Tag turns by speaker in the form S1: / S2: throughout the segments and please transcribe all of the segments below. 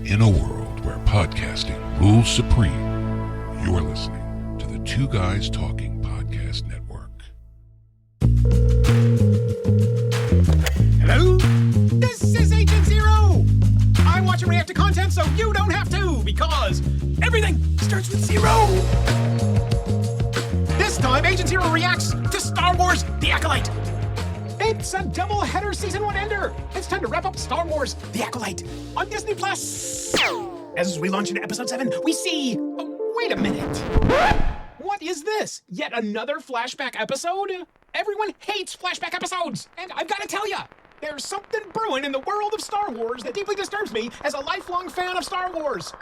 S1: In a world where podcasting rules supreme, you're listening to the Two Guys Talking Podcast Network.
S2: Hello? This is Agent Zero! I watch and react to content so you don't have to, because everything starts with zero! This time, Agent Zero reacts to Star Wars The Acolyte. It's a double-header Season 1 ender. It's time to wrap up Star Wars The Acolyte on Disney+. As we launch into Episode 7, we see... Oh, wait a minute. What is this? Yet another flashback episode? Everyone hates flashback episodes, and I've got to tell ya, there's something brewing in the world of Star Wars that deeply disturbs me as a lifelong fan of Star Wars.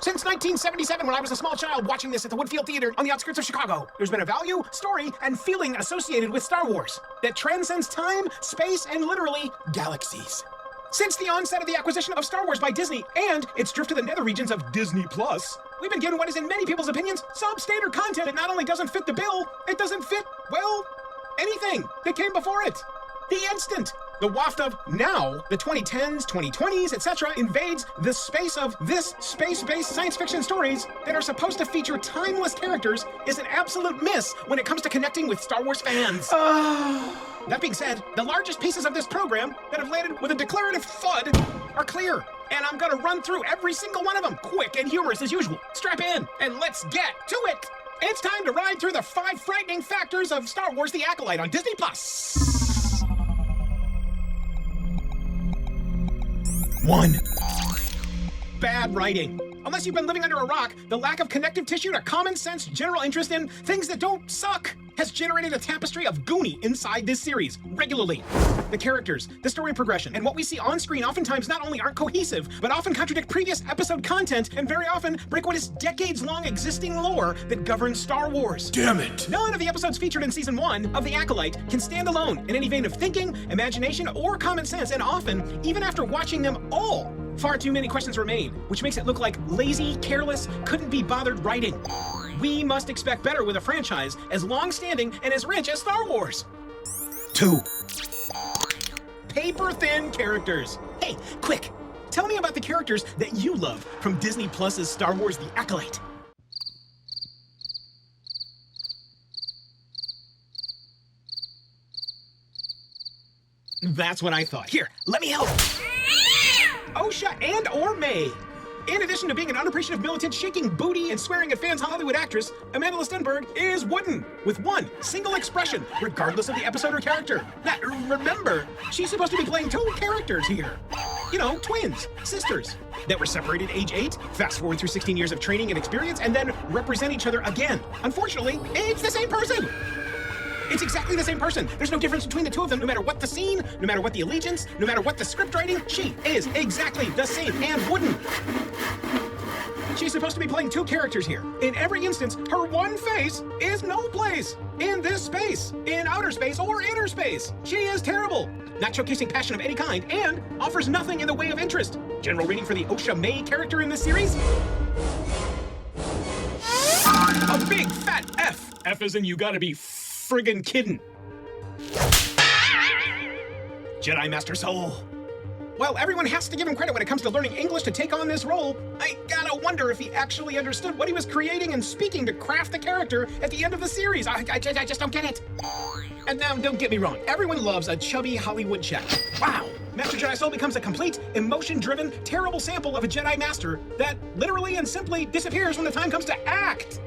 S2: Since 1977, when I was a small child watching this at the Woodfield Theater on the outskirts of Chicago, there's been a value, story, and feeling associated with Star Wars that transcends time, space, and literally galaxies. Since the onset of the acquisition of Star Wars by Disney and its drift to the nether regions of Disney+, we've been given what is, in many people's opinions, substandard content that not only doesn't fit the bill, it doesn't fit, well, anything that came before it. The instant the waft of now, the 2010s, 2020s, etc., invades the space of this space-based science fiction stories that are supposed to feature timeless characters is an absolute miss when it comes to connecting with Star Wars fans. That being said, the largest pieces of this program that have landed with a declarative thud are clear, and I'm gonna run through every single one of them, quick and humorous as usual. Strap in, and let's get to it! It's time to ride through the 5 frightening factors of Star Wars The Acolyte on Disney+. 1. Bad writing. Unless you've been living under a rock, the lack of connective tissue to common sense general interest in things that don't suck has generated a tapestry of Goonie inside this series, regularly. The characters, the story progression, and what we see on screen oftentimes not only aren't cohesive, but often contradict previous episode content, and very often break what is decades-long existing lore that governs Star Wars.
S1: Damn it!
S2: None of the episodes featured in Season 1 of The Acolyte can stand alone in any vein of thinking, imagination, or common sense, and often, even after watching them all, far too many questions remain, which makes it look like lazy, careless, couldn't be bothered writing. We must expect better with a franchise as long-standing and as rich as Star Wars. 2. Paper-thin characters. Hey, quick, tell me about the characters that you love from Disney Plus's Star Wars The Acolyte. That's what I thought. Here, let me help. Osha and or May. In addition to being an unappreciative militant shaking booty and swearing at fans Hollywood actress, Amanda Stenberg is wooden, with one single expression, regardless of the episode or character. Now, remember, she's supposed to be playing 2 characters here. You know, twins, sisters, that were separated age 8, fast forward through 16 years of training and experience, and then represent each other again. Unfortunately, it's the same person. It's exactly the same person. There's no difference between the 2 of them, no matter what the scene, no matter what the allegiance, no matter what the script writing, she is exactly the same and wooden. She's supposed to be playing 2 characters here. In every instance, her one face is no place in this space, in outer space or inner space. She is terrible, not showcasing passion of any kind, and offers nothing in the way of interest. General rating for the Osha May character in this series? A big fat F. F as in you gotta be friggin' kiddin'. Jedi Master Soul. Well, everyone has to give him credit when it comes to learning English to take on this role. I gotta wonder if he actually understood what he was creating and speaking to craft the character at the end of the series. I just don't get it. And now, don't get me wrong, everyone loves a chubby Hollywood check. Wow, Master Jedi Soul becomes a complete, emotion-driven, terrible sample of a Jedi Master that literally and simply disappears when the time comes to act.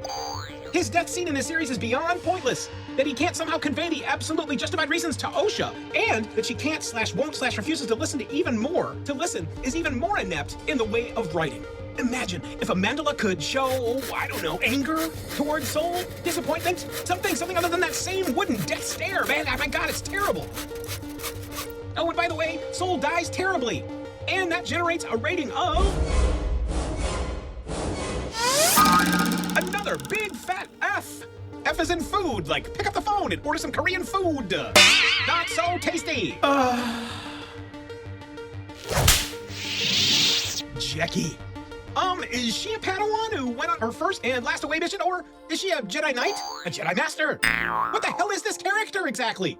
S2: His death scene in this series is beyond pointless, that he can't somehow convey the absolutely justified reasons to Osha, and that she can't / won't / refuses to listen to even more. To listen is even more inept in the way of writing. Imagine if Amandla could show, I don't know, anger towards Soul, disappointment, something other than that same wooden death stare, man. Oh my God, it's terrible. Oh, and by the way, Soul dies terribly, and that generates a rating of... another big fat F. F is in food, like pick up the phone and order some Korean food. Not so tasty. Jackie. Is she a Padawan who went on her first and last away mission, or is she a Jedi Knight? A Jedi Master? What the hell is this character exactly?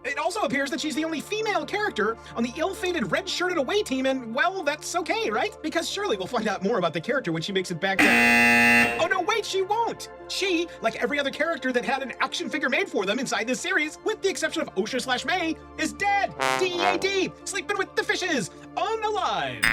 S2: It also appears that she's the only female character on the ill-fated red-shirted away team, and, well, that's okay, right? Because surely we'll find out more about the character when she makes it back to... Oh, no, wait, she won't! She, like every other character that had an action figure made for them inside this series, with the exception of Osha/May, is dead! D-E-A-D! Sleeping with the fishes! Unalive!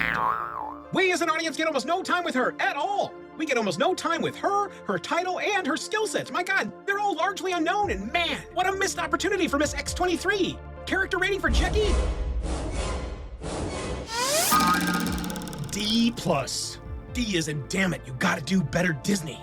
S2: We as an audience get almost no time with her at all. We get almost no time with her, her title, and her skill sets. My God, they're all largely unknown, and man, what a missed opportunity for Miss X23. Character rating for Jackie? D+. D as in, damn it, you gotta do better, Disney.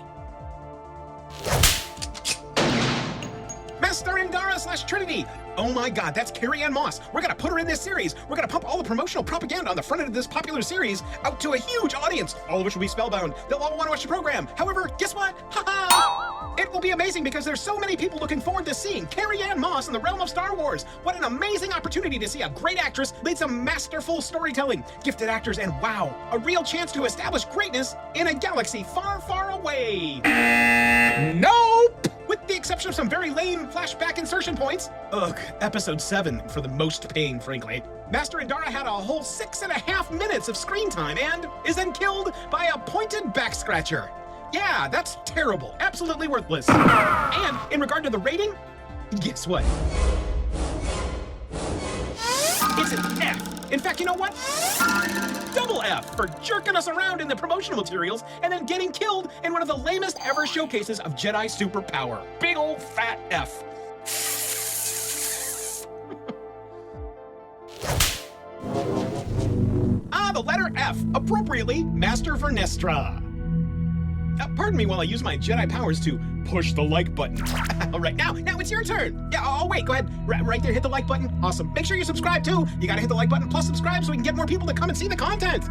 S2: Master Indara/Trinity. Oh my God, that's Carrie-Anne Moss. We're gonna put her in this series. We're gonna pump all the promotional propaganda on the front end of this popular series out to a huge audience, all of which will be spellbound. They'll all want to watch the program. However, guess what? Ha-ha! It will be amazing because there's so many people looking forward to seeing Carrie-Anne Moss in the realm of Star Wars. What an amazing opportunity to see a great actress lead some masterful storytelling, gifted actors, and wow, a real chance to establish greatness in a galaxy far, far away. Nope! With the exception of some very lame flashback insertion points. Ugh, episode 7 for the most pain, frankly. Master Indara had a whole 6.5 minutes of screen time and is then killed by a pointed back scratcher. Yeah, that's terrible. Absolutely worthless. And in regard to the rating, guess what? It's an F. In fact, you know what? Double F for jerking us around in the promotional materials and then getting killed in one of the lamest ever showcases of Jedi superpower. Big old fat F. The letter F, appropriately, Master Vestra. Pardon me while I use my Jedi powers to push the like button. All right, now it's your turn. Yeah, oh wait, go ahead. Right there, hit the like button. Awesome. Make sure you subscribe too. You gotta hit the like button plus subscribe so we can get more people to come and see the content.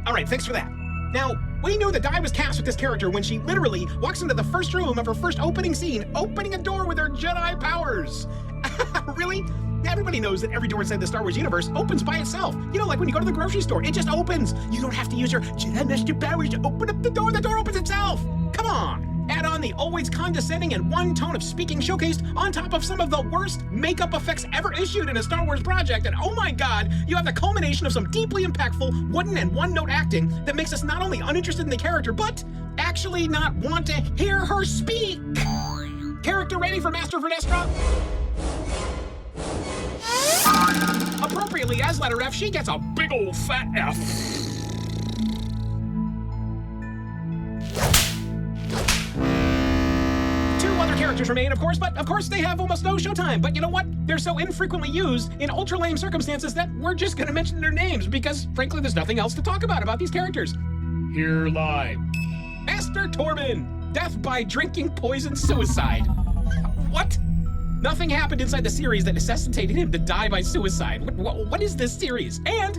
S2: All right, thanks for that. Now, we knew that Di was cast with this character when she literally walks into the first room of her first opening scene, opening a door with her Jedi powers. Really? Everybody knows that every door inside the Star Wars universe opens by itself. You know, like when you go to the grocery store, it just opens. You don't have to use your Jedi Master powers to open up the door opens itself. Come on. Add on the always condescending and one tone of speaking showcased on top of some of the worst makeup effects ever issued in a Star Wars project, and oh my God, you have the culmination of some deeply impactful wooden and one-note acting that makes us not only uninterested in the character, but actually not want to hear her speak. Character rating for Master Vestra? Appropriately, as letter F, she gets a big old fat F. Two other characters remain, of course, but of course they have almost no showtime. But you know what? They're so infrequently used in ultra-lame circumstances that we're just gonna mention their names because, frankly, there's nothing else to talk about these characters. Here live. Master Torben, death by drinking poison suicide. What? Nothing happened inside the series that necessitated him to die by suicide. What is this series? And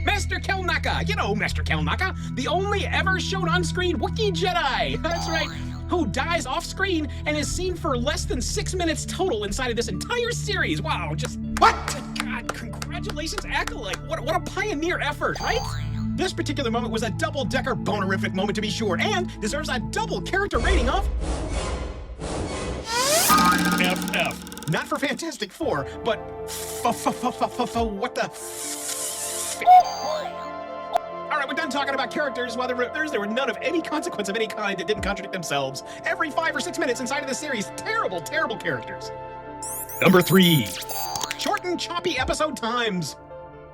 S2: Master Kelnaka, you know Master Kelnaka, the only ever shown on-screen Wookiee Jedi. That's right, who dies off-screen and is seen for less than 6 minutes total inside of this entire series. Wow, just what? God, congratulations, Acolyte. What a pioneer effort, right? This particular moment was a double-decker bonerific moment to be sure, and deserves a double character rating of FF. Not for Fantastic Four, but what the All right, we're done talking about characters. While there were none of any consequence of any kind that didn't contradict themselves. Every 5 or 6 minutes inside of this series, terrible, terrible characters. Number 3, short and choppy episode times.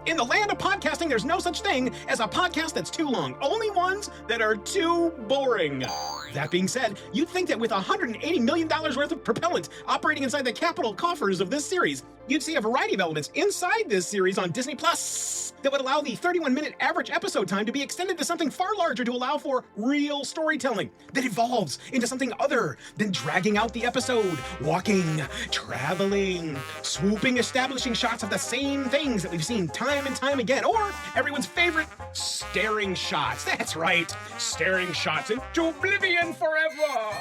S2: In the land of podcasting, there's no such thing as a podcast that's too long. Only ones that are too boring. That being said, you'd think that with $180 million worth of propellant operating inside the capital coffers of this series, you'd see a variety of elements inside this series on Disney Plus that would allow the 31-minute average episode time to be extended to something far larger to allow for real storytelling that evolves into something other than dragging out the episode, walking, traveling, swooping, establishing shots of the same things that we've seen time and time again, or everyone's favorite, staring shots. That's right, staring shots into oblivion forever.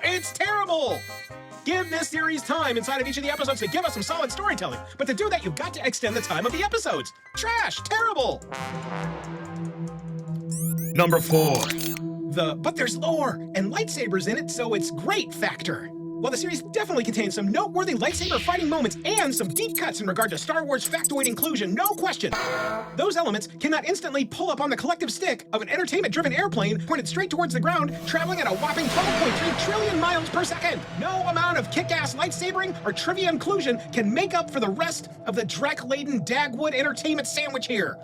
S2: It's terrible. Give this series time inside of each of the episodes to give us some solid storytelling. But to do that, you've got to extend the time of the episodes. Trash, terrible. Number 4, but there's lore and lightsabers in it, so it's great factor. While the series definitely contains some noteworthy lightsaber fighting moments and some deep cuts in regard to Star Wars factoid inclusion, no question, those elements cannot instantly pull up on the collective stick of an entertainment-driven airplane pointed straight towards the ground, traveling at a whopping 12.3 trillion miles per second. No amount of kick-ass lightsabering or trivia inclusion can make up for the rest of the dreck-laden Dagwood entertainment sandwich here.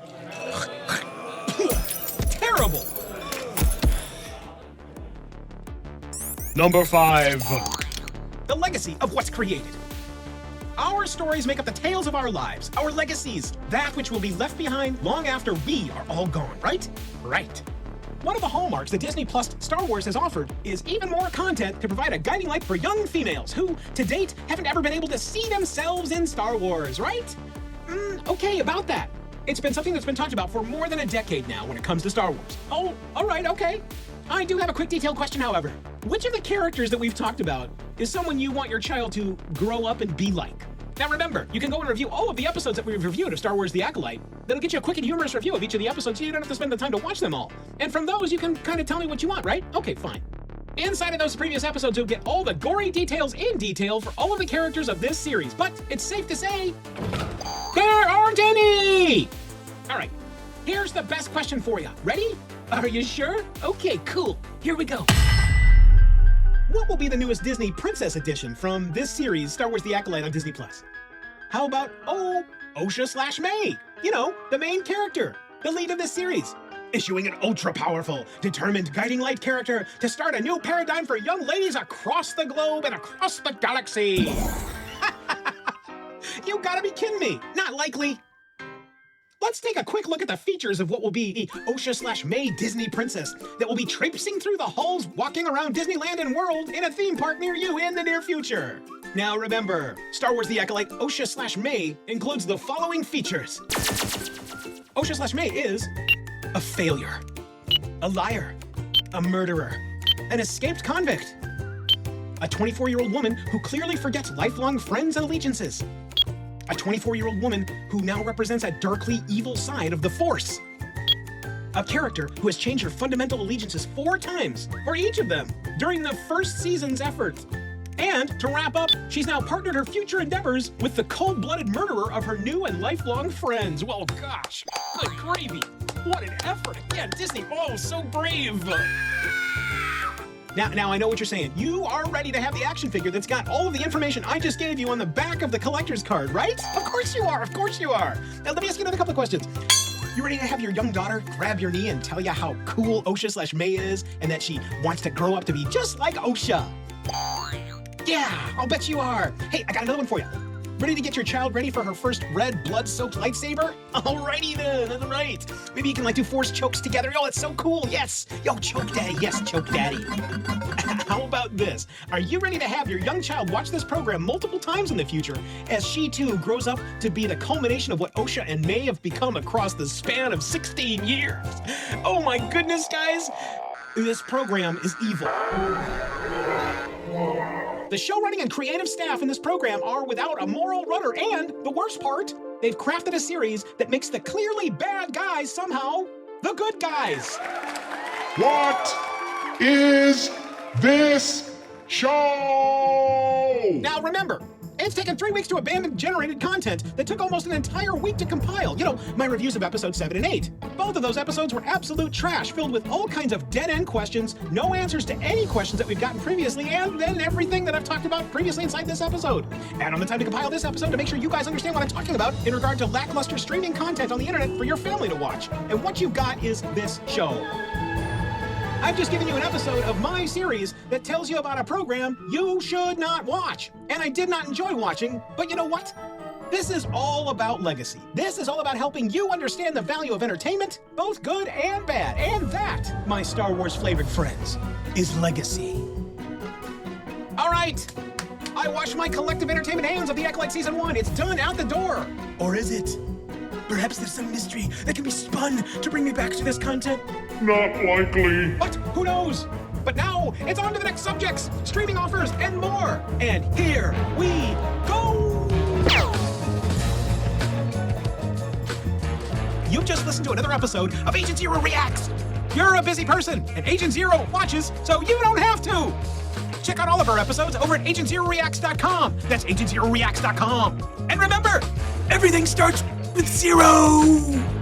S2: Terrible.
S3: Number 5.
S2: The legacy of what's created. Our stories make up the tales of our lives, our legacies, that which will be left behind long after we are all gone, right? Right. One of the hallmarks that Disney Plus Star Wars has offered is even more content to provide a guiding light for young females who, to date, haven't ever been able to see themselves in Star Wars, right? Okay, about that. It's been something that's been talked about for more than a decade now when it comes to Star Wars. Oh, all right, okay. I do have a quick detailed question, however. Which of the characters that we've talked about is someone you want your child to grow up and be like? Now remember, you can go and review all of the episodes that we've reviewed of Star Wars The Acolyte. That'll get you a quick and humorous review of each of the episodes so you don't have to spend the time to watch them all. And from those, you can kind of tell me what you want, right? Okay, fine. Inside of those previous episodes, you'll get all the gory details in detail for all of the characters of this series. But it's safe to say, there aren't any! All right, here's the best question for you. Ready? Are you sure? Okay, cool. Here we go. What will be the newest Disney Princess edition from this series, Star Wars The Acolyte on Disney+? How about, Osha/May? You know, the main character, the lead of this series. Issuing an ultra-powerful, determined guiding light character to start a new paradigm for young ladies across the globe and across the galaxy. You gotta be kidding me. Not likely. Let's take a quick look at the features of what will be the Osha/May Disney Princess that will be traipsing through the halls, walking around Disneyland and World in a theme park near you in the near future. Now remember, Star Wars The Acolyte Osha/May includes the following features. Osha/May is a failure, a liar, a murderer, an escaped convict, a 24-year-old woman who clearly forgets lifelong friends and allegiances, a 24-year-old woman who now represents a darkly evil side of the Force. A character who has changed her fundamental allegiances 4 times, for each of them, during the first season's effort. And, to wrap up, she's now partnered her future endeavors with the cold-blooded murderer of her new and lifelong friends. Well, gosh, good gravy. What an effort. Again, Disney, so brave. Now I know what you're saying. You are ready to have the action figure that's got all of the information I just gave you on the back of the collector's card, right? Of course you are, of course you are. Now let me ask you another couple of questions. You ready to have your young daughter grab your knee and tell you how cool Osha/May is and that she wants to grow up to be just like Osha? Yeah, I'll bet you are. Hey, I got another one for you. Ready to get your child ready for her first red blood-soaked lightsaber? Alrighty then, all right. Maybe you can do force chokes together. Oh, it's so cool, yes. Yo, choke daddy, yes, choke daddy. How about this? Are you ready to have your young child watch this program multiple times in the future as she too grows up to be the culmination of what Osha and May have become across the span of 16 years? Oh my goodness, guys. This program is evil. The showrunning and creative staff in this program are without a moral rudder, and the worst part, they've crafted a series that makes the clearly bad guys somehow the good guys.
S3: What is this show?
S2: Now remember, it's taken 3 weeks to abandon generated content that took almost an entire week to compile. You know, my reviews of episodes 7 and 8. Both of those episodes were absolute trash, filled with all kinds of dead-end questions, no answers to any questions that we've gotten previously, and then everything that I've talked about previously inside this episode. Add on the time to compile this episode to make sure you guys understand what I'm talking about in regard to lackluster streaming content on the internet for your family to watch. And what you've got is this show. I've just given you an episode of my series that tells you about a program you should not watch. And I did not enjoy watching, but you know what? This is all about legacy. This is all about helping you understand the value of entertainment, both good and bad. And that, my Star Wars flavored friends, is legacy. All right, I wash my collective entertainment hands of The Acolyte Season 1. It's done, out the door. Or is it? Perhaps there's some mystery that can be spun to bring me back to this content.
S3: Not likely.
S2: But who knows? But now, it's on to the next subjects, streaming offers, and more. And here we go! You've just listened to another episode of Agent Zero Reacts. You're a busy person, and Agent Zero watches, so you don't have to. check out all of our episodes over at AgentZeroReacts.com. That's AgentZeroReacts.com. And remember, everything starts with 0.